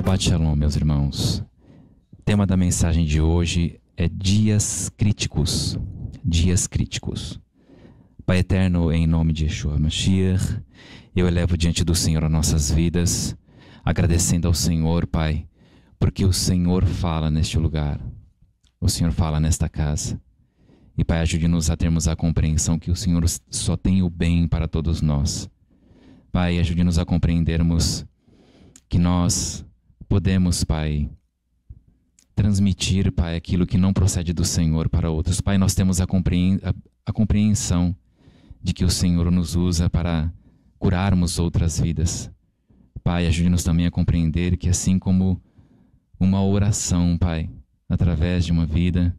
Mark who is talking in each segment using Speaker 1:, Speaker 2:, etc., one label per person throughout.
Speaker 1: Shabbat Shalom, meus irmãos. O tema da mensagem de hoje é dias críticos. Dias críticos. Pai eterno, em nome de Yeshua Mashiach, eu elevo diante do Senhor as nossas vidas, agradecendo ao Senhor, Pai, porque o Senhor fala neste lugar, o Senhor fala nesta casa. E Pai, ajude-nos a termos a compreensão que o Senhor só tem o bem para todos nós. Pai, ajude-nos a compreendermos que nós podemos, Pai, transmitir, Pai, aquilo que não procede do Senhor para outros. Pai, nós temos a compreensão de que o Senhor nos usa para curarmos outras vidas. Pai, ajude-nos também a compreender que assim como uma oração, Pai, através de uma vida,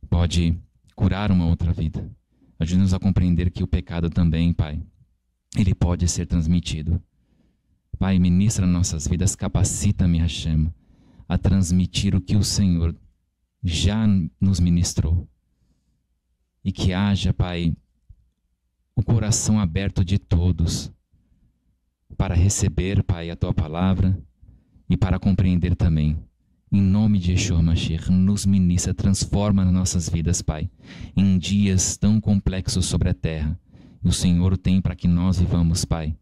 Speaker 1: pode curar uma outra vida. Ajude-nos a compreender que o pecado também, Pai, ele pode ser transmitido. Pai, ministra nossas vidas, capacita-me, Hashem, a transmitir o que o Senhor já nos ministrou. E que haja, Pai, o coração aberto de todos para receber, Pai, a Tua palavra e para compreender também. Em nome de Yeshua Mashiach, nos ministra, transforma nas nossas vidas, Pai, em dias tão complexos sobre a terra. O Senhor tem para que nós vivamos, Pai.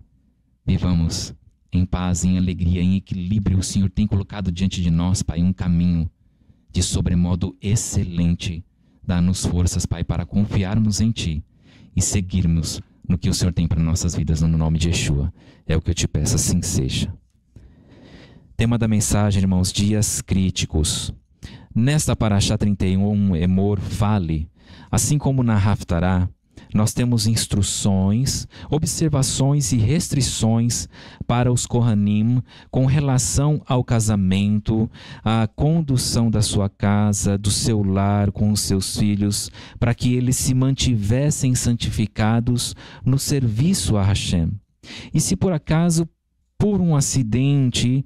Speaker 1: Vivamos em paz, em alegria, em equilíbrio. O Senhor tem colocado diante de nós, Pai, um caminho de sobremodo excelente. Dá-nos forças, Pai, para confiarmos em Ti e seguirmos no que o Senhor tem para nossas vidas, no nome de Yeshua. É o que eu te peço, assim seja. Tema da mensagem, irmãos, dias críticos. Nesta Parashá 31, Emor, fale, assim como na Haftará, nós temos instruções, observações e restrições para os Kohanim com relação ao casamento, à condução da sua casa, do seu lar com os seus filhos, para que eles se mantivessem santificados no serviço a Hashem. E se por acaso, por um acidente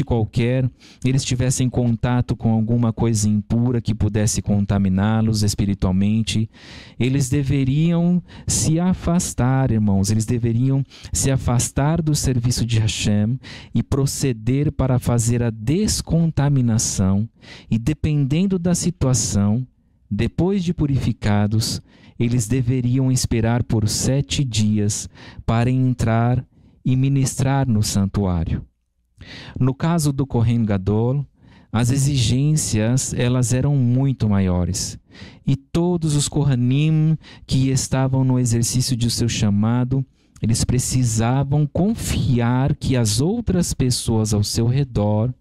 Speaker 1: qualquer, eles tivessem contato com alguma coisa impura que pudesse contaminá-los espiritualmente, eles deveriam se afastar, irmãos, eles deveriam se afastar do serviço de Hashem e proceder para fazer a descontaminação e, dependendo da situação, depois de purificados, eles deveriam esperar por 7 dias para entrar e ministrar no santuário. No caso do Kohen Gadol, as exigências elas eram muito maiores e todos os Kohanim que estavam no exercício de seu chamado, eles precisavam confiar que as outras pessoas ao seu redor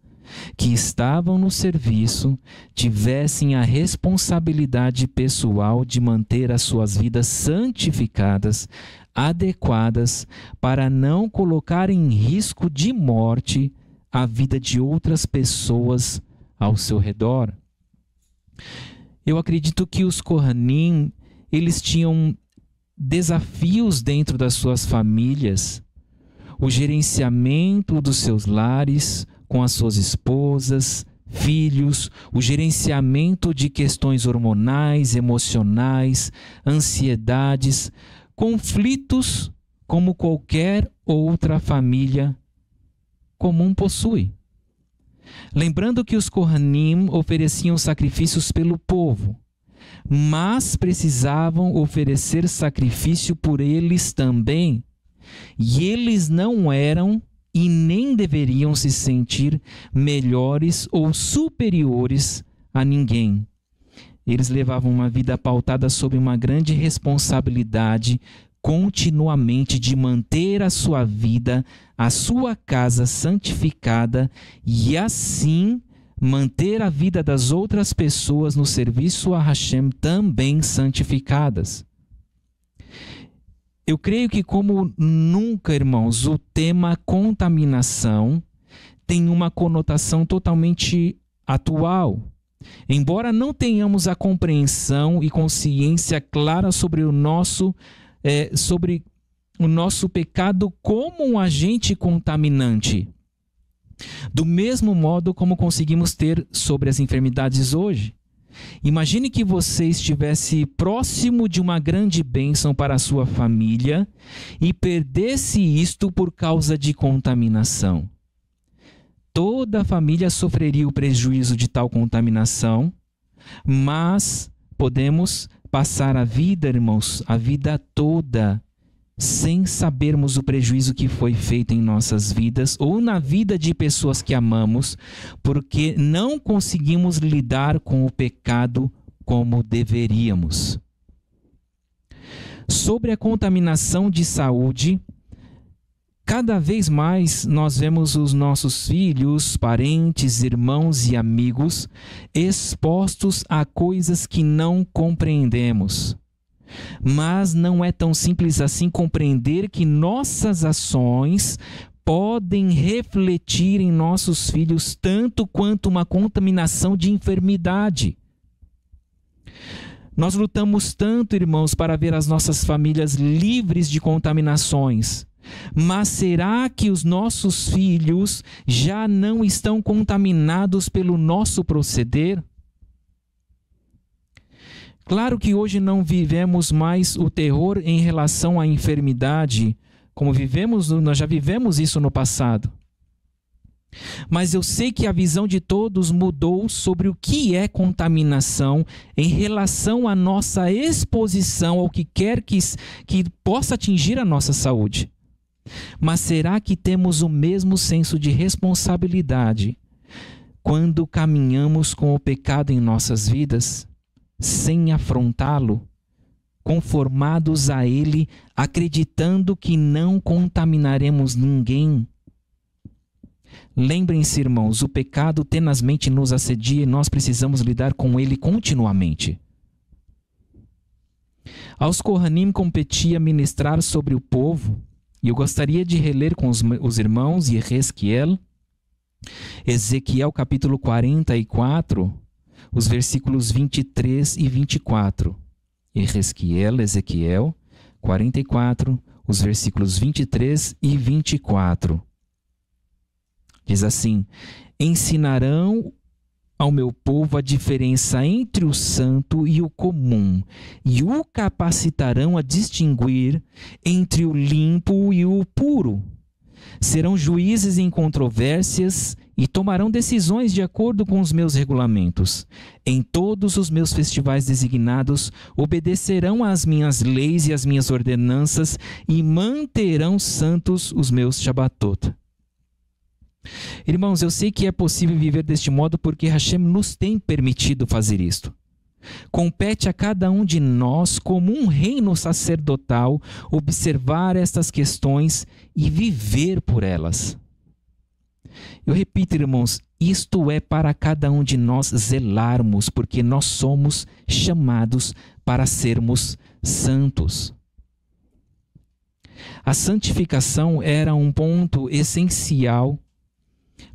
Speaker 1: que estavam no serviço tivessem a responsabilidade pessoal de manter as suas vidas santificadas, adequadas, para não colocar em risco de morte a vida de outras pessoas ao seu redor. Eu acredito que os Kohanim, eles tinham desafios dentro das suas famílias, o gerenciamento dos seus lares com as suas esposas, filhos, o gerenciamento de questões hormonais, emocionais, ansiedades, conflitos como qualquer outra família comum possui. Lembrando que os Kohanim ofereciam sacrifícios pelo povo, mas precisavam oferecer sacrifício por eles também. E eles não eram e nem deveriam se sentir melhores ou superiores a ninguém. Eles levavam uma vida pautada sob uma grande responsabilidade continuamente de manter a sua vida, a sua casa santificada e assim manter a vida das outras pessoas no serviço a Hashem também santificadas. Eu creio que como nunca, irmãos, o tema contaminação tem uma conotação totalmente atual. Embora não tenhamos a compreensão e consciência clara sobre o nosso pecado como um agente contaminante, do mesmo modo como conseguimos ter sobre as enfermidades hoje. Imagine que você estivesse próximo de uma grande bênção para a sua família e perdesse isto por causa de contaminação. toda a família sofreria o prejuízo de tal contaminação, mas podemos passar a vida, irmãos, a vida toda, sem sabermos o prejuízo que foi feito em nossas vidas ou na vida de pessoas que amamos, porque não conseguimos lidar com o pecado como deveríamos. Sobre a contaminação de saúde, cada vez mais nós vemos os nossos filhos, parentes, irmãos e amigos expostos a coisas que não compreendemos. Mas não é tão simples assim compreender que nossas ações podem refletir em nossos filhos tanto quanto uma contaminação de enfermidade. Nós lutamos tanto, irmãos, para ver as nossas famílias livres de contaminações. Mas será que os nossos filhos já não estão contaminados pelo nosso proceder? Claro que hoje não vivemos mais o terror em relação à enfermidade, como nós já vivemos isso no passado. Mas eu sei que a visão de todos mudou sobre o que é contaminação em relação à nossa exposição ao que quer que possa atingir a nossa saúde. Mas será que temos o mesmo senso de responsabilidade quando caminhamos com o pecado em nossas vidas, sem afrontá-lo, conformados a ele, acreditando que não contaminaremos ninguém? Lembrem-se, irmãos, o pecado tenazmente nos assedia e nós precisamos lidar com ele continuamente. Aos Kohanim competia ministrar sobre o povo, e eu gostaria de reler com os irmãos Ezequiel capítulo 44, os versículos 23 e 24. Ezequiel 44, os versículos 23 e 24. Diz assim: ensinarão ao meu povo a diferença entre o santo e o comum, e o capacitarão a distinguir entre o limpo e o puro. Serão juízes em controvérsias e tomarão decisões de acordo com os meus regulamentos. Em todos os meus festivais designados, obedecerão às minhas leis e às minhas ordenanças e manterão santos os meus Shabbatot. Irmãos, eu sei que é possível viver deste modo porque Hashem nos tem permitido fazer isto. Compete a cada um de nós, como um reino sacerdotal, observar estas questões e viver por elas. Eu repito, irmãos, isto é para cada um de nós zelarmos, porque nós somos chamados para sermos santos. A santificação era um ponto essencial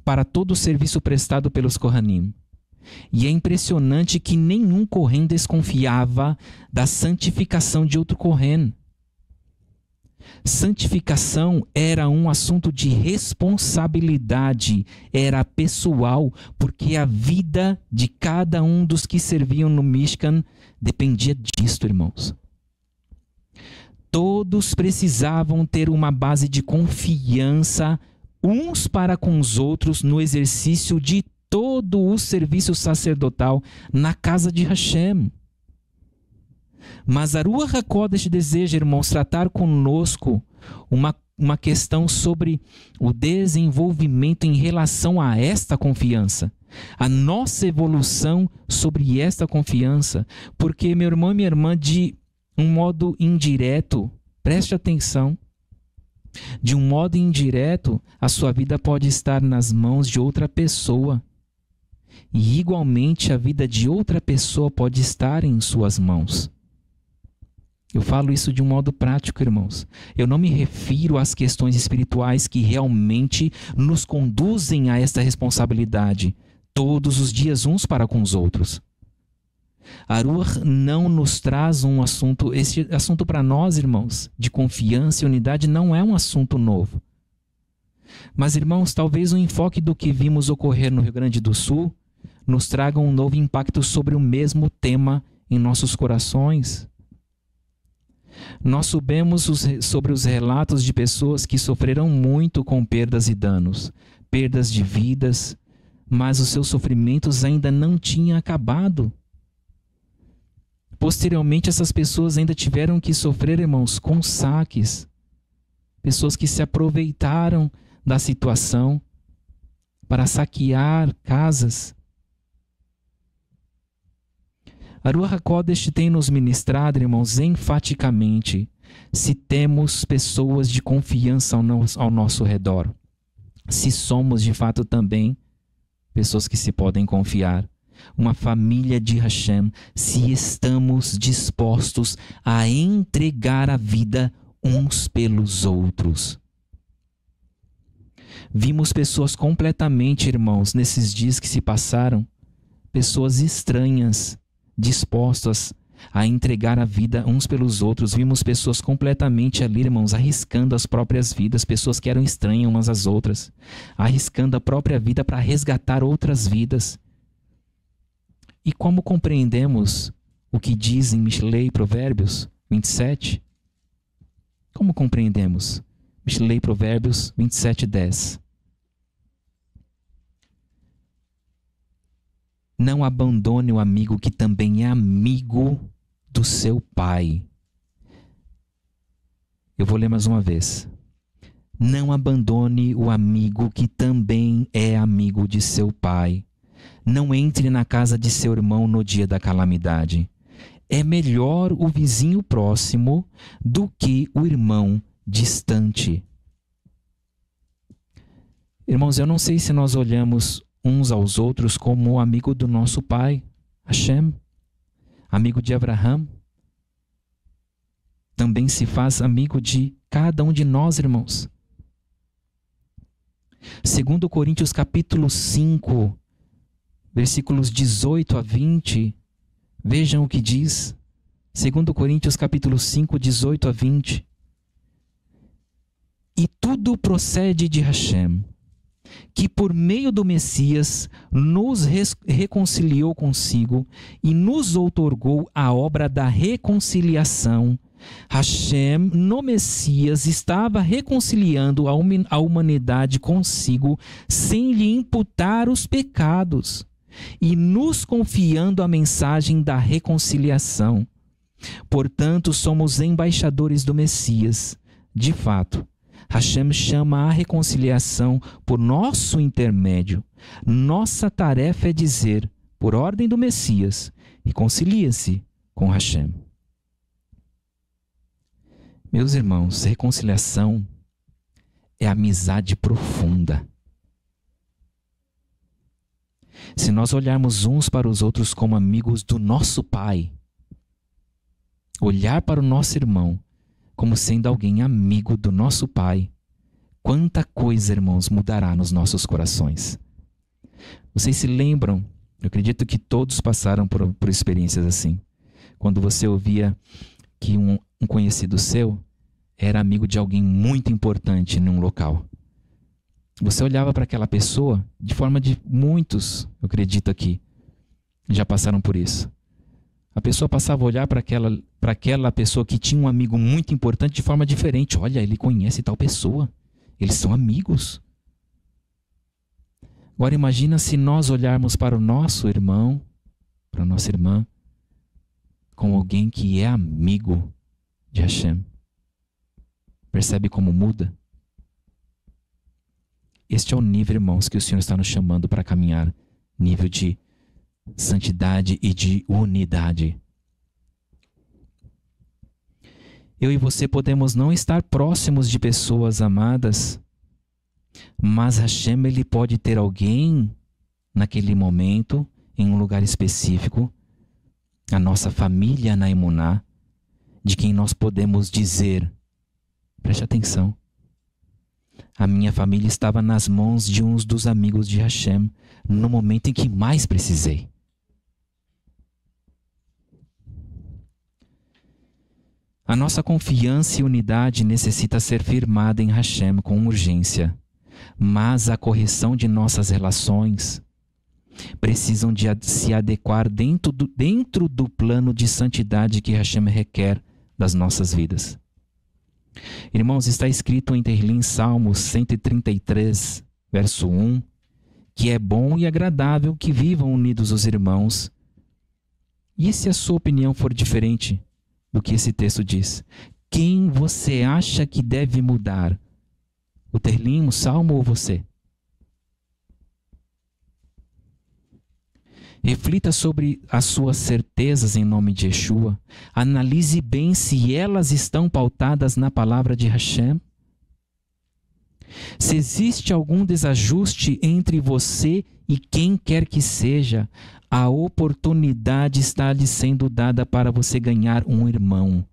Speaker 1: para todo o serviço prestado pelos Kohanim. E é impressionante que nenhum Kohen desconfiava da santificação de outro Kohen. Santificação era um assunto de responsabilidade, era pessoal, porque a vida de cada um dos que serviam no Mishkan dependia disto, irmãos. Todos precisavam ter uma base de confiança uns para com os outros no exercício de todo o serviço sacerdotal na casa de Hashem. Mas a Ruach HaKodesh deseja, irmãos, tratar conosco uma questão sobre o desenvolvimento em relação a esta confiança, a nossa evolução sobre esta confiança, porque, meu irmão e minha irmã, de um modo indireto, preste atenção, de um modo indireto, a sua vida pode estar nas mãos de outra pessoa. E igualmente a vida de outra pessoa pode estar em suas mãos. Eu falo isso de um modo prático, irmãos. Eu não me refiro às questões espirituais que realmente nos conduzem a esta responsabilidade, todos os dias uns para com os outros. A Ruach não nos traz esse assunto para nós, irmãos, de confiança e unidade não é um assunto novo. Mas, irmãos, talvez o enfoque do que vimos ocorrer no Rio Grande do Sul nos traga um novo impacto sobre o mesmo tema em nossos corações. Nós soubemos sobre os relatos de pessoas que sofreram muito com perdas e danos, perdas de vidas, mas os seus sofrimentos ainda não tinham acabado. Posteriormente, essas pessoas ainda tiveram que sofrer, irmãos, com saques. Pessoas que se aproveitaram da situação para saquear casas. A Ruach HaKodesh tem nos ministrado, irmãos, enfaticamente, se temos pessoas de confiança ao nosso redor. Se somos, de fato, também pessoas que se podem confiar. Uma família de Hashem, se estamos dispostos a entregar a vida uns pelos outros. Vimos pessoas completamente, irmãos, nesses dias que se passaram, pessoas estranhas, dispostas a entregar a vida uns pelos outros. Vimos pessoas completamente ali, irmãos, arriscando as próprias vidas, pessoas que eram estranhas umas às outras, arriscando a própria vida para resgatar outras vidas. E como compreendemos o que diz em Mishlei Provérbios 27? Como compreendemos? Mishlei Provérbios 27:10. Não abandone o amigo que também é amigo do seu pai. Eu vou ler mais uma vez. Não abandone o amigo que também é amigo de seu pai. Não entre na casa de seu irmão no dia da calamidade. É melhor o vizinho próximo do que o irmão distante. Irmãos, eu não sei se nós olhamos uns aos outros como amigo do nosso pai, Hashem, amigo de Abraham. Também se faz amigo de cada um de nós, irmãos. 2 Coríntios capítulo 5, versículos 18 a 20, vejam o que diz. 2 Coríntios capítulo 5, 18 a 20. E tudo procede de Hashem, que por meio do Messias nos reconciliou consigo e nos outorgou a obra da reconciliação. Hashem, no Messias, estava reconciliando a humanidade consigo sem lhe imputar os pecados e nos confiando a mensagem da reconciliação. Portanto, somos embaixadores do Messias. De fato, Hashem chama a reconciliação por nosso intermédio. Nossa tarefa é dizer, por ordem do Messias, reconcilia-se com Hashem. Meus irmãos, reconciliação é amizade profunda. Se nós olharmos uns para os outros como amigos do nosso Pai, olhar para o nosso irmão como sendo alguém amigo do nosso Pai, quanta coisa, irmãos, mudará nos nossos corações. Vocês se lembram? Eu acredito que todos passaram por experiências assim. Quando você ouvia que um conhecido seu era amigo de alguém muito importante num local. Você olhava para aquela pessoa, de forma de muitos, eu acredito aqui, já passaram por isso. A pessoa passava a olhar para aquela pessoa que tinha um amigo muito importante de forma diferente. Olha, ele conhece tal pessoa. Eles são amigos. Agora imagina se nós olharmos para o nosso irmão, para a nossa irmã, como alguém que é amigo de Hashem. Percebe como muda? Este é o nível, irmãos, que o Senhor está nos chamando para caminhar. Nível de santidade e de unidade. Eu e você podemos não estar próximos de pessoas amadas, mas Hashem, ele pode ter alguém naquele momento, em um lugar específico, a nossa família na Emuná, de quem nós podemos dizer, preste atenção, a minha família estava nas mãos de uns dos amigos de Hashem, no momento em que mais precisei. A nossa confiança e unidade necessita ser firmada em Hashem com urgência, mas a correção de nossas relações precisam de se adequar dentro do plano de santidade que Hashem requer das nossas vidas. Irmãos, está escrito em Tehillim, Salmos 133, verso 1, que é bom e agradável que vivam unidos os irmãos. E se a sua opinião for diferente do que esse texto diz? Quem você acha que deve mudar? O Terlim, o Salmo ou você? Reflita sobre as suas certezas em nome de Yeshua. Analise bem se elas estão pautadas na palavra de Hashem. Se existe algum desajuste entre você e quem quer que seja, a oportunidade está lhe sendo dada para você ganhar um irmão.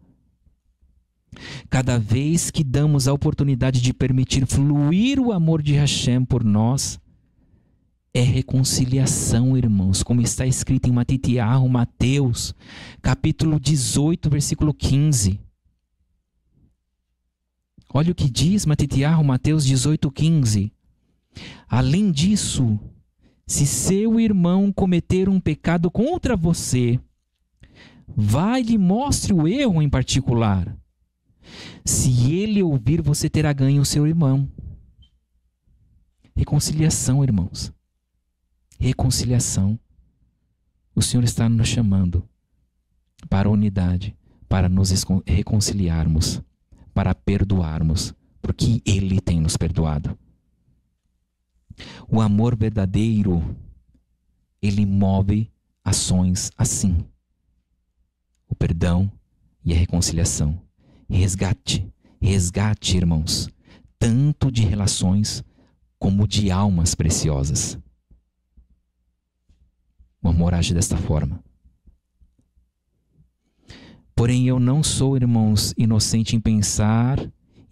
Speaker 1: Cada vez que damos a oportunidade de permitir fluir o amor de Hashem por nós, é reconciliação, irmãos, como está escrito em Matitiahu, Mateus, capítulo 18, versículo 15. Olha o que diz Matitiahu, Mateus 18, 15. Além disso, se seu irmão cometer um pecado contra você, vai e lhe mostre o erro em particular. Se ele ouvir, você terá ganho o seu irmão. Reconciliação, irmãos. Reconciliação. O Senhor está nos chamando para a unidade, para nos reconciliarmos, para perdoarmos, porque Ele tem nos perdoado. O amor verdadeiro, ele move ações assim. O perdão e a reconciliação. Resgate, irmãos, tanto de relações como de almas preciosas. O amor age desta forma. Porém, eu não sou, irmãos, inocente em pensar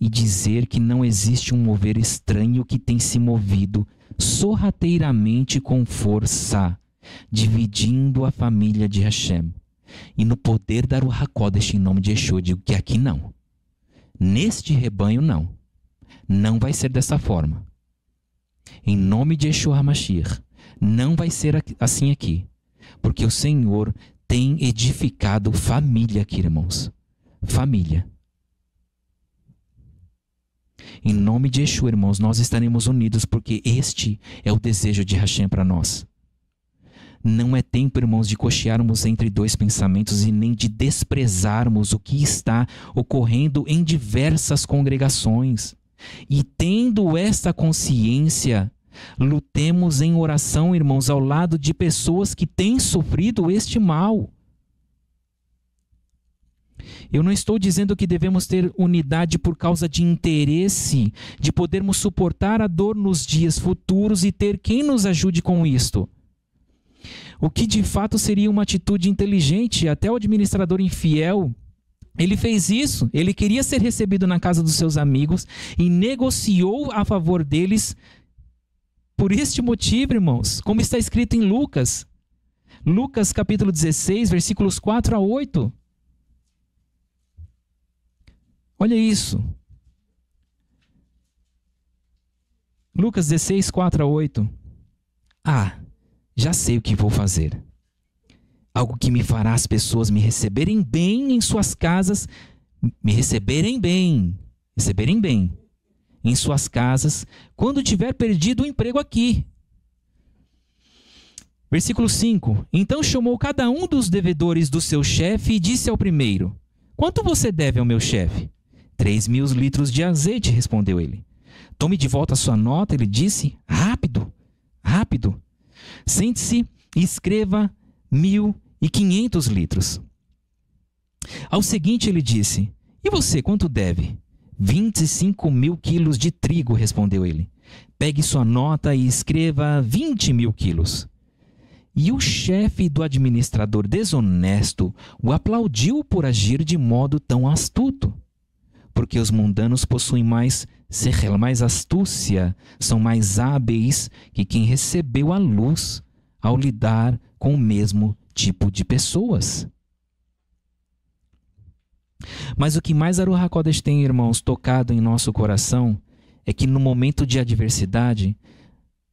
Speaker 1: e dizer que não existe um mover estranho que tem se movido sorrateiramente com força, dividindo a família de Hashem. E no poder da Ruach HaKodesh, em nome de Yeshua, eu digo que aqui não. Neste rebanho, não. Não vai ser dessa forma. Em nome de Yeshua HaMashiach, não vai ser assim aqui. Porque o Senhor tem edificado família aqui, irmãos. Família. Em nome de Yeshua, irmãos, nós estaremos unidos porque este é o desejo de Hashem para nós. Não é tempo, irmãos, de cochearmos entre dois pensamentos e nem de desprezarmos o que está ocorrendo em diversas congregações. E tendo esta consciência, lutemos em oração, irmãos, ao lado de pessoas que têm sofrido este mal. Eu não estou dizendo que devemos ter unidade por causa de interesse, de podermos suportar a dor nos dias futuros e ter quem nos ajude com isto. O que de fato seria uma atitude inteligente, até o administrador infiel, ele fez isso, ele queria ser recebido na casa dos seus amigos e negociou a favor deles por este motivo, irmãos, como está escrito em Lucas. Lucas capítulo 16, versículos 4 a 8. Olha isso. Lucas 16, 4 a 8. Já sei o que vou fazer. Algo que me fará as pessoas me receberem bem em suas casas, receberem bem em suas casas, quando tiver perdido o emprego aqui. Versículo 5. Então chamou cada um dos devedores do seu chefe e disse ao primeiro: quanto você deve ao meu chefe? 3.000 litros de azeite, respondeu ele. Tome de volta a sua nota, ele disse. Rápido. Sente-se e escreva 1.500 litros. Ao seguinte ele disse: e você quanto deve? 25.000 quilos de trigo, respondeu ele. Pegue sua nota e escreva 20.000 quilos. E o chefe do administrador desonesto o aplaudiu por agir de modo tão astuto. Porque os mundanos possuem mais astúcia, são mais hábeis que quem recebeu a luz ao lidar com o mesmo tipo de pessoas. Mas o que mais a Ruach HaKodesh tem, irmãos, tocado em nosso coração é que no momento de adversidade,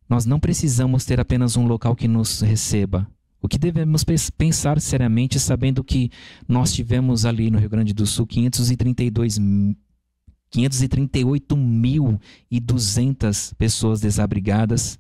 Speaker 1: nós não precisamos ter apenas um local que nos receba. O que devemos pensar seriamente, sabendo que nós tivemos ali no Rio Grande do Sul 532 538.200 pessoas desabrigadas.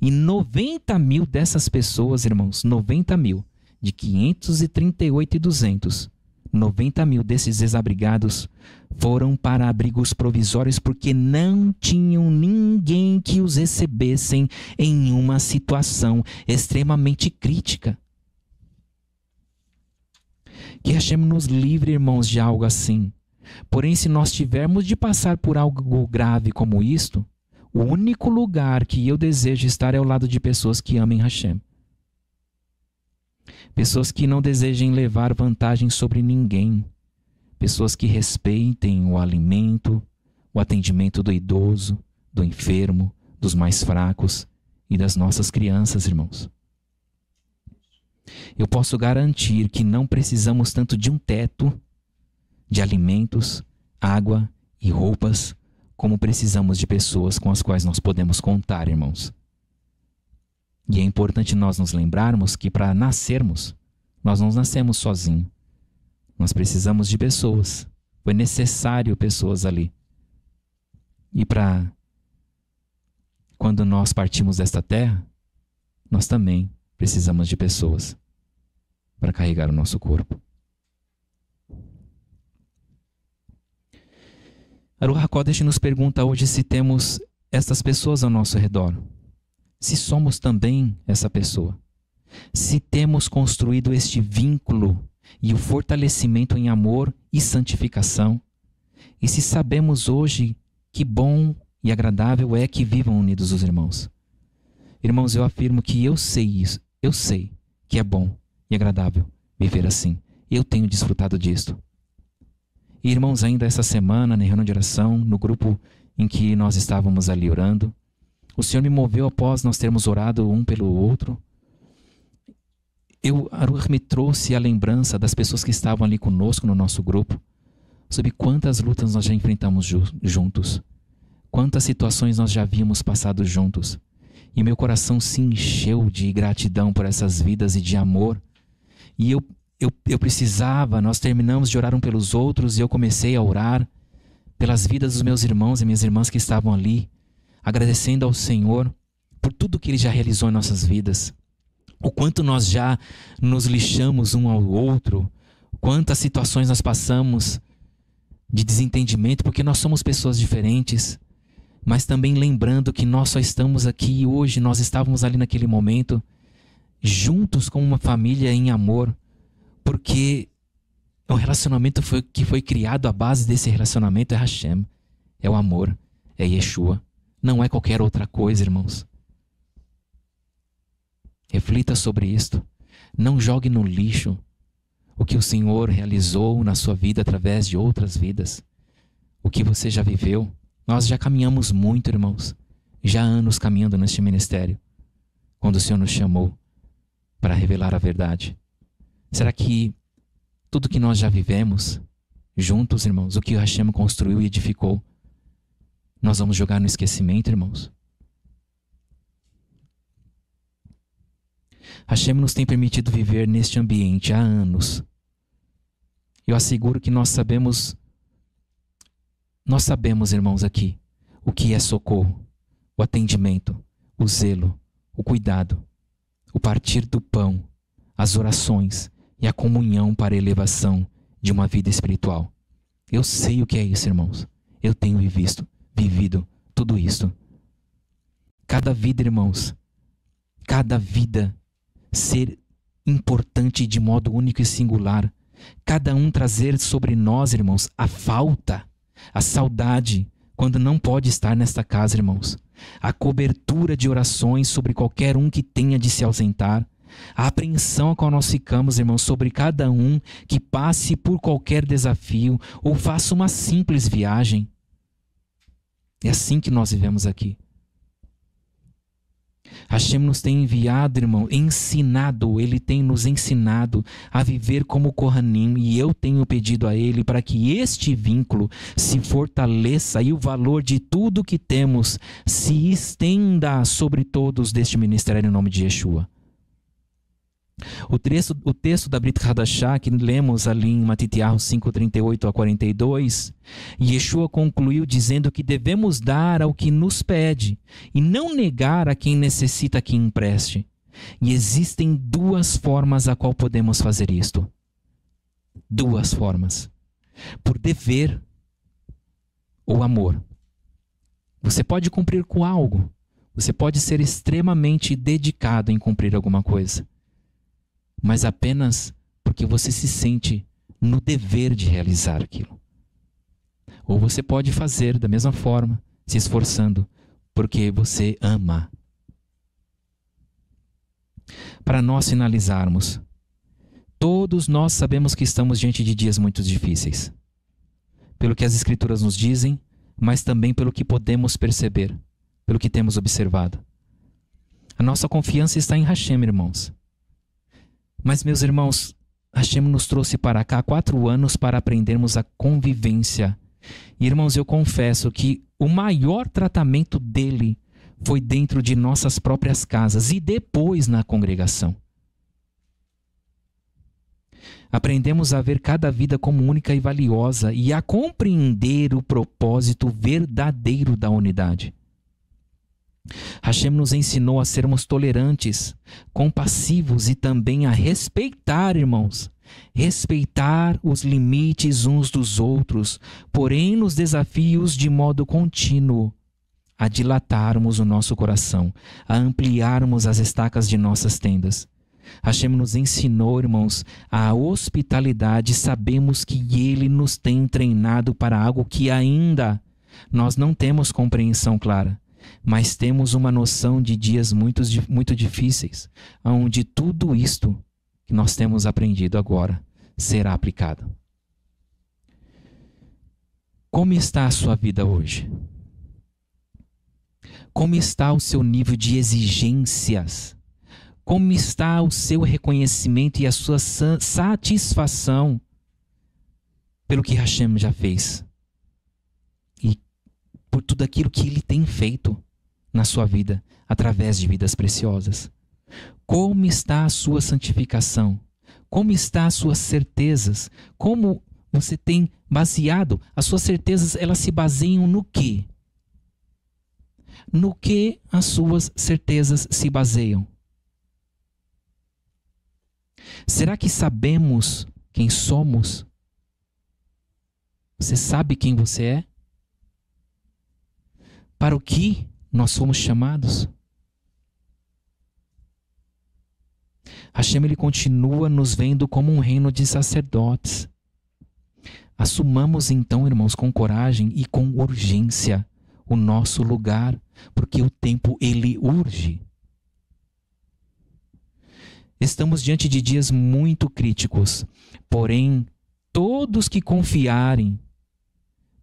Speaker 1: E 90 mil dessas pessoas, irmãos, 90 mil, de 538.200, 90 mil desses desabrigados foram para abrigos provisórios porque não tinham ninguém que os recebessem em uma situação extremamente crítica. Que Hashem nos livre, irmãos, de algo assim. Porém, se nós tivermos de passar por algo grave como isto, o único lugar que eu desejo estar é ao lado de pessoas que amem Hashem. Pessoas que não desejem levar vantagem sobre ninguém. Pessoas que respeitem o alimento, o atendimento do idoso, do enfermo, dos mais fracos e das nossas crianças, irmãos. Eu posso garantir que não precisamos tanto de um teto, de alimentos, água e roupas, como precisamos de pessoas com as quais nós podemos contar, irmãos. E é importante nós nos lembrarmos que para nascermos, nós não nascemos sozinhos. Nós precisamos de pessoas. Foi necessário pessoas ali. E quando nós partimos desta terra, nós também precisamos de pessoas para carregar o nosso corpo. Aruch HaKodesh nos pergunta hoje se temos essas pessoas ao nosso redor. Se somos também essa pessoa. Se temos construído este vínculo e o fortalecimento em amor e santificação. E se sabemos hoje que bom e agradável é que vivam unidos os irmãos. Irmãos, eu afirmo que eu sei isso. Eu sei que é bom e agradável viver assim. Eu tenho desfrutado disto. E, irmãos, ainda essa semana, na reunião de oração, no grupo em que nós estávamos ali orando, o Senhor me moveu após nós termos orado um pelo outro. Aruch me trouxe a lembrança das pessoas que estavam ali conosco no nosso grupo, sobre quantas lutas nós já enfrentamos juntos, quantas situações nós já havíamos passado juntos. E meu coração se encheu de gratidão por essas vidas e de amor. E eu precisava, nós terminamos de orar um pelos outros e eu comecei a orar pelas vidas dos meus irmãos e minhas irmãs que estavam ali, agradecendo ao Senhor por tudo que Ele já realizou em nossas vidas. O quanto nós já nos lixamos um ao outro, quantas situações nós passamos de desentendimento, porque nós somos pessoas diferentes, mas também lembrando que nós só estamos aqui hoje, nós estávamos ali naquele momento, juntos como uma família em amor, porque o relacionamento que foi criado, a base desse relacionamento é Hashem, é o amor, é Yeshua, não é qualquer outra coisa, irmãos. Reflita sobre isto, não jogue no lixo o que o Senhor realizou na sua vida através de outras vidas, o que você já viveu. Nós já caminhamos muito, irmãos, já há anos caminhando neste ministério, quando o Senhor nos chamou para revelar a verdade. Será que tudo que nós já vivemos juntos, irmãos, o que o Hashem construiu e edificou, nós vamos jogar no esquecimento, irmãos? Hashem nos tem permitido viver neste ambiente há anos. Eu asseguro que nós sabemos, irmãos, aqui, o que é socorro, o atendimento, o zelo, o cuidado, o partir do pão, as orações e a comunhão para a elevação de uma vida espiritual. Eu sei o que é isso, irmãos. Eu tenho vivido tudo isso. Cada vida, irmãos, cada vida ser importante de modo único e singular. Cada um trazer sobre nós, irmãos, a falta, a saudade, quando não pode estar nesta casa, irmãos. A cobertura de orações sobre qualquer um que tenha de se ausentar. A apreensão a qual nós ficamos, irmãos, sobre cada um que passe por qualquer desafio ou faça uma simples viagem. É assim que nós vivemos aqui. Hashem nos tem enviado, irmão, Ele tem nos ensinado a viver como Kohanim, e eu tenho pedido a Ele para que este vínculo se fortaleça e o valor de tudo que temos se estenda sobre todos deste ministério em nome de Yeshua. O texto da Brit Hadashah, que lemos ali em Matitiahu 5:38 a 42, Yeshua concluiu dizendo que devemos dar ao que nos pede e não negar a quem necessita que empreste. E existem duas formas a qual podemos fazer isto. Duas formas. Por dever ou amor. Você pode cumprir com algo. Você pode ser extremamente dedicado em cumprir alguma coisa, mas apenas porque você se sente no dever de realizar aquilo. Ou você pode fazer da mesma forma, se esforçando, porque você ama. Para nós finalizarmos, todos nós sabemos que estamos diante de dias muito difíceis, pelo que as Escrituras nos dizem, mas também pelo que podemos perceber, pelo que temos observado. A nossa confiança está em Hashem, irmãos. Mas, meus irmãos, Hashem nos trouxe para cá há 4 anos para aprendermos a convivência. E, irmãos, eu confesso que o maior tratamento dele foi dentro de nossas próprias casas e depois na congregação. Aprendemos a ver cada vida como única e valiosa e a compreender o propósito verdadeiro da unidade. Hashem nos ensinou a sermos tolerantes, compassivos e também a respeitar, irmãos. Respeitar os limites uns dos outros, porém nos desafios de modo contínuo, a dilatarmos o nosso coração, a ampliarmos as estacas de nossas tendas. Hashem nos ensinou, irmãos, a hospitalidade. Sabemos que Ele nos tem treinado para algo que ainda nós não temos compreensão clara, mas temos uma noção de dias muito difíceis, onde tudo isto que nós temos aprendido agora será aplicado. Como está a sua vida hoje? Como está o seu nível de exigências? Como está o seu reconhecimento e a sua satisfação pelo que Hashem já fez? E por tudo aquilo que Ele tem feito na sua vida, através de vidas preciosas. Como está a sua santificação? Como está as suas certezas? Como você tem baseado? As suas certezas, elas se baseiam no quê? No que as suas certezas se baseiam? Será que sabemos quem somos? Você sabe quem você é? Para o que nós fomos chamados? Hashem, Ele continua nos vendo como um reino de sacerdotes. Assumamos então, irmãos, com coragem e com urgência o nosso lugar, porque o tempo, ele urge. Estamos diante de dias muito críticos, porém, todos que confiarem,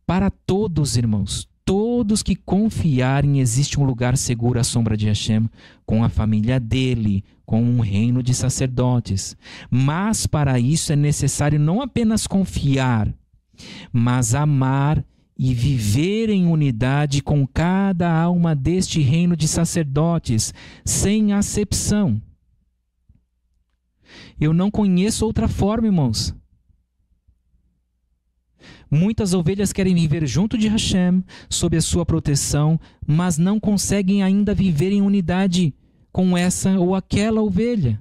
Speaker 1: para todos, irmãos, todos que confiarem, existe um lugar seguro à sombra de Hashem, com a família dele, com um reino de sacerdotes. Mas para isso é necessário não apenas confiar, mas amar e viver em unidade com cada alma deste reino de sacerdotes, sem acepção. Eu não conheço outra forma, irmãos. Muitas ovelhas querem viver junto de Hashem, sob a sua proteção, mas não conseguem ainda viver em unidade com essa ou aquela ovelha.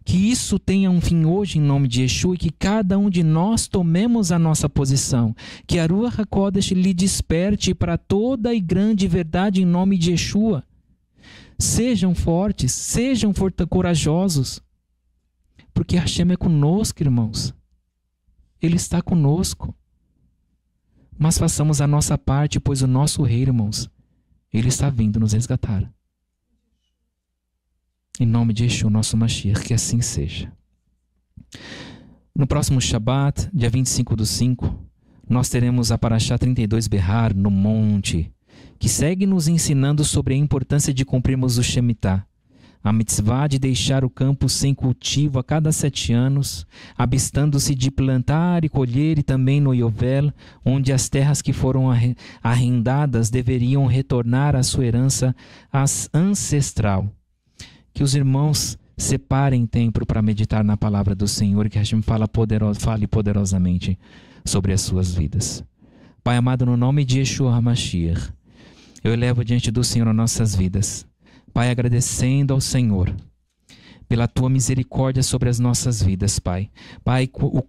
Speaker 1: Que isso tenha um fim hoje em nome de Yeshua e que cada um de nós tomemos a nossa posição. Que a Ruach HaKodesh lhe desperte para toda e grande verdade em nome de Yeshua. Sejam fortes, sejam corajosos, porque Hashem é conosco, irmãos. Ele está conosco. Mas façamos a nossa parte, pois o nosso Rei, irmãos, Ele está vindo nos resgatar. Em nome de Yeshua, nosso Mashiach, que assim seja. No próximo Shabat, dia 25/5, nós teremos a Parashá 32 Behar no monte, que segue nos ensinando sobre a importância de cumprirmos o Shemitah, a mitzvah de deixar o campo sem cultivo a cada 7 anos, abstando-se de plantar e colher, e também no Yovel, onde as terras que foram arrendadas deveriam retornar à sua herança ancestral. Que os irmãos separem tempo para meditar na palavra do Senhor e que Hashem fale poderosamente sobre as suas vidas. Pai amado, no nome de Yeshua HaMashiach, eu elevo diante do Senhor as nossas vidas. Pai, agradecendo ao Senhor pela Tua misericórdia sobre as nossas vidas, Pai. Pai, o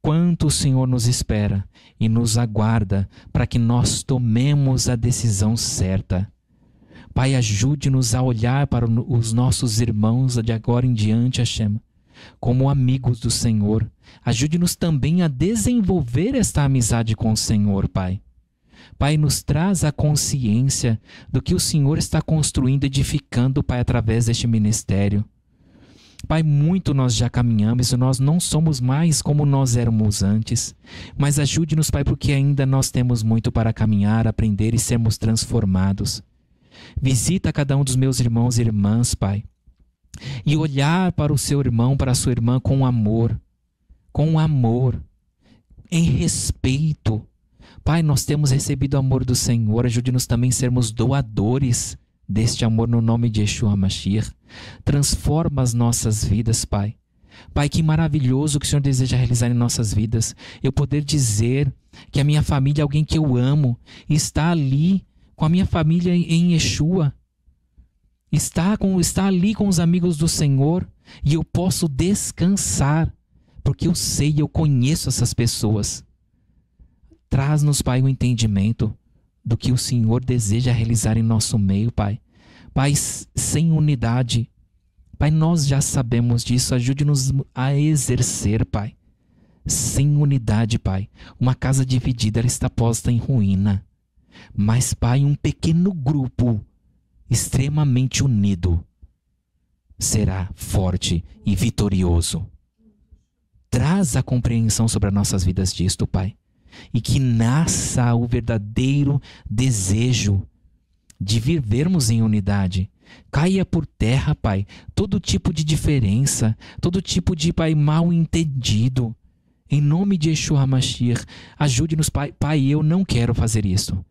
Speaker 1: quanto o Senhor nos espera e nos aguarda para que nós tomemos a decisão certa. Pai, ajude-nos a olhar para os nossos irmãos de agora em diante, Hashem, como amigos do Senhor. Ajude-nos também a desenvolver esta amizade com o Senhor, Pai. Pai, nos traz a consciência do que o Senhor está construindo, edificando, Pai, através deste ministério. Pai, muito nós já caminhamos e nós não somos mais como nós éramos antes. Mas ajude-nos, Pai, porque ainda nós temos muito para caminhar, aprender e sermos transformados. Visita cada um dos meus irmãos e irmãs, Pai, e olhar para o seu irmão, para a sua irmã com amor, em respeito. Pai, nós temos recebido o amor do Senhor, ajude-nos também a sermos doadores deste amor no nome de Yeshua HaMashiach. Transforma as nossas vidas, Pai. Pai, que maravilhoso que o Senhor deseja realizar em nossas vidas. Eu poder dizer que a minha família é alguém que eu amo, está ali com a minha família em Yeshua. Está ali com os amigos do Senhor e eu posso descansar, porque eu sei, eu conheço essas pessoas. Traz-nos, Pai, o entendimento do que o Senhor deseja realizar em nosso meio, Pai. Pai, sem unidade, Pai, nós já sabemos disso, ajude-nos a exercer, Pai. Sem unidade, Pai, uma casa dividida ela está posta em ruína. Mas, Pai, um pequeno grupo extremamente unido será forte e vitorioso. Traz a compreensão sobre as nossas vidas disto, Pai. E que nasça o verdadeiro desejo de vivermos em unidade. Caia por terra, Pai, todo tipo de diferença, todo tipo de, Pai, mal entendido. Em nome de Yeshua HaMashiach, ajude-nos, Pai. Pai, eu não quero fazer isso.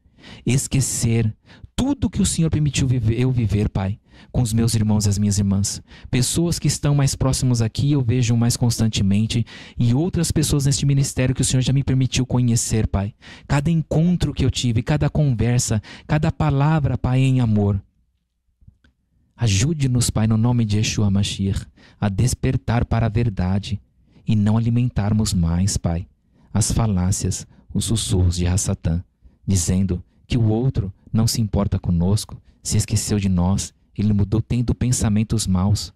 Speaker 1: Esquecer tudo que o Senhor permitiu eu viver, Pai, com os meus irmãos e as minhas irmãs. Pessoas que estão mais próximos aqui, eu vejo mais constantemente, e outras pessoas neste ministério que o Senhor já me permitiu conhecer, Pai. Cada encontro que eu tive, cada conversa, cada palavra, Pai, em amor. Ajude-nos, Pai, no nome de Yeshua HaMashiach, a despertar para a verdade e não alimentarmos mais, Pai, as falácias, os sussurros de Hassatã, dizendo que o outro não se importa conosco, se esqueceu de nós, ele mudou tendo pensamentos maus.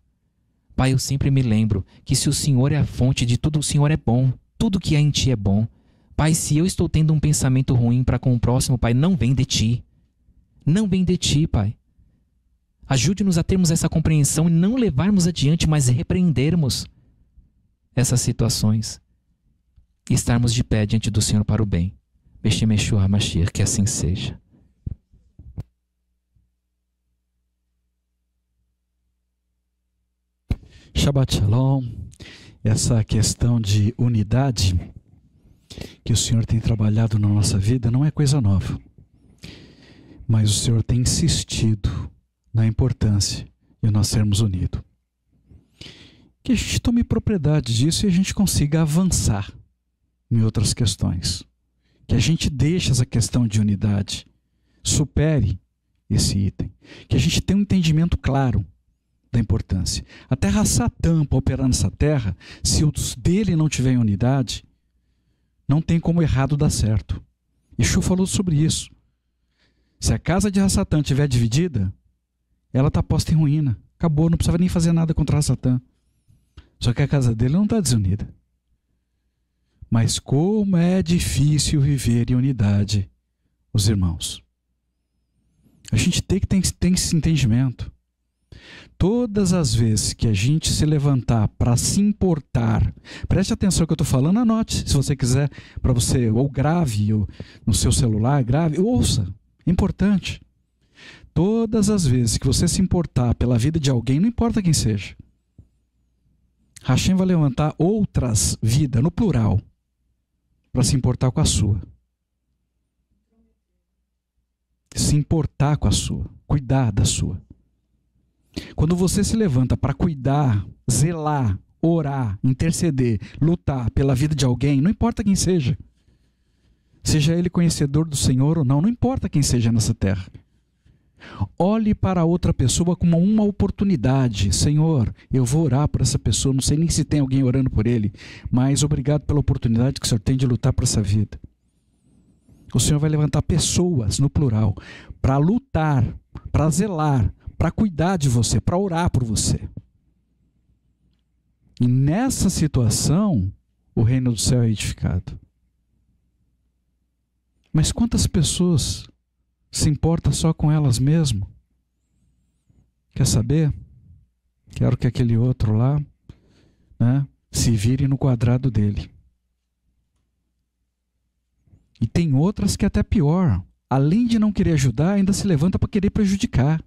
Speaker 1: Pai, eu sempre me lembro que se o Senhor é a fonte de tudo, o Senhor é bom, tudo que há em Ti é bom. Pai, se eu estou tendo um pensamento ruim para com o próximo, Pai, não vem de Ti. Não vem de Ti, Pai. Ajude-nos a termos essa compreensão e não levarmos adiante, mas repreendermos essas situações e estarmos de pé diante do Senhor para o bem. Beshem Yeshua HaMashiach, que assim seja.
Speaker 2: Shabbat Shalom. Essa questão de unidade que o Senhor tem trabalhado na nossa vida não é coisa nova. Mas o Senhor tem insistido na importância de nós sermos unidos. Que a gente tome propriedade disso e a gente consiga avançar em outras questões. Que a gente deixe essa questão de unidade, supere esse item. Que a gente tenha um entendimento claro da importância. A terra Satã, para operar nessa terra, se os dele não tiver em unidade, não tem como errado dar certo. Yeshua falou sobre isso. Se a casa de Satã estiver dividida, ela está posta em ruína. Acabou, não precisava nem fazer nada contra Satã. Só que a casa dele não está desunida. Mas como é difícil viver em unidade, os irmãos. A gente tem que ter esse entendimento. Todas as vezes que a gente se levantar para se importar, preste atenção no que eu estou falando, anote, se você quiser, para você, ou grave ou no seu celular, grave, ouça, é importante. Todas as vezes que você se importar pela vida de alguém, não importa quem seja, Hashem vai levantar outras vidas, no plural, para se importar com a sua. Se importar com a sua, cuidar da sua. Quando você se levanta para cuidar, zelar, orar, interceder, lutar pela vida de alguém, não importa quem seja ele conhecedor do Senhor ou não, não importa quem seja nessa terra. Olhe para a outra pessoa como uma oportunidade. Senhor, eu vou orar por essa pessoa, não sei nem se tem alguém orando por ele, mas obrigado pela oportunidade que o Senhor tem de lutar por essa vida. O Senhor vai levantar pessoas, no plural, para lutar, para zelar, para cuidar de você, para orar por você. E nessa situação, o reino do céu é edificado. Mas quantas pessoas se importam só com elas mesmas? Quer saber? Quero que aquele outro lá, né, se vire no quadrado dele. E tem outras que é até pior. Além de não querer ajudar, ainda se levanta para querer prejudicar.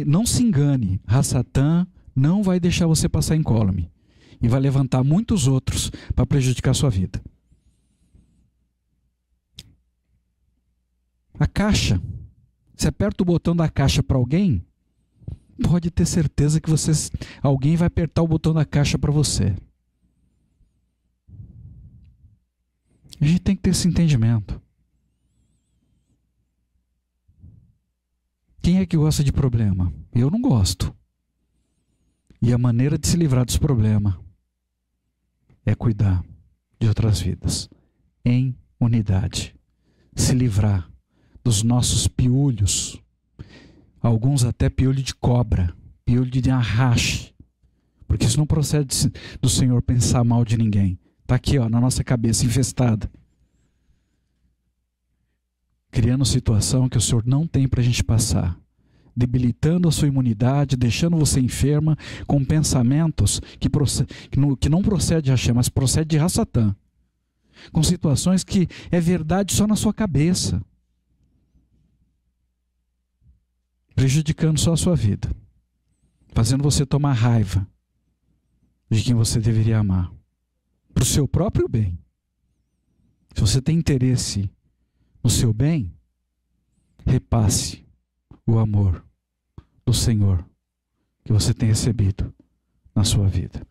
Speaker 2: Não se engane, Satã não vai deixar você passar incólume. E vai levantar muitos outros para prejudicar a sua vida. A caixa. Você aperta o botão da caixa para alguém, pode ter certeza que alguém vai apertar o botão da caixa para você. A gente tem que ter esse entendimento. Quem é que gosta de problema? Eu não gosto. E a maneira de se livrar dos problemas é cuidar de outras vidas. Em unidade. Se livrar dos nossos piolhos. Alguns até piolho de cobra. Piolho de arrache. Porque isso não procede do Senhor pensar mal de ninguém. Está aqui, ó, na nossa cabeça, infestada. Criando situação que o Senhor não tem para a gente passar. Debilitando a sua imunidade, deixando você enferma, com pensamentos que não procede de Hashem, mas procede de Satã. Com situações que é verdade só na sua cabeça. Prejudicando só a sua vida. Fazendo você tomar raiva de quem você deveria amar. Para o seu próprio bem. Se você tem interesse no seu bem, repasse o amor do Senhor que você tem recebido na sua vida.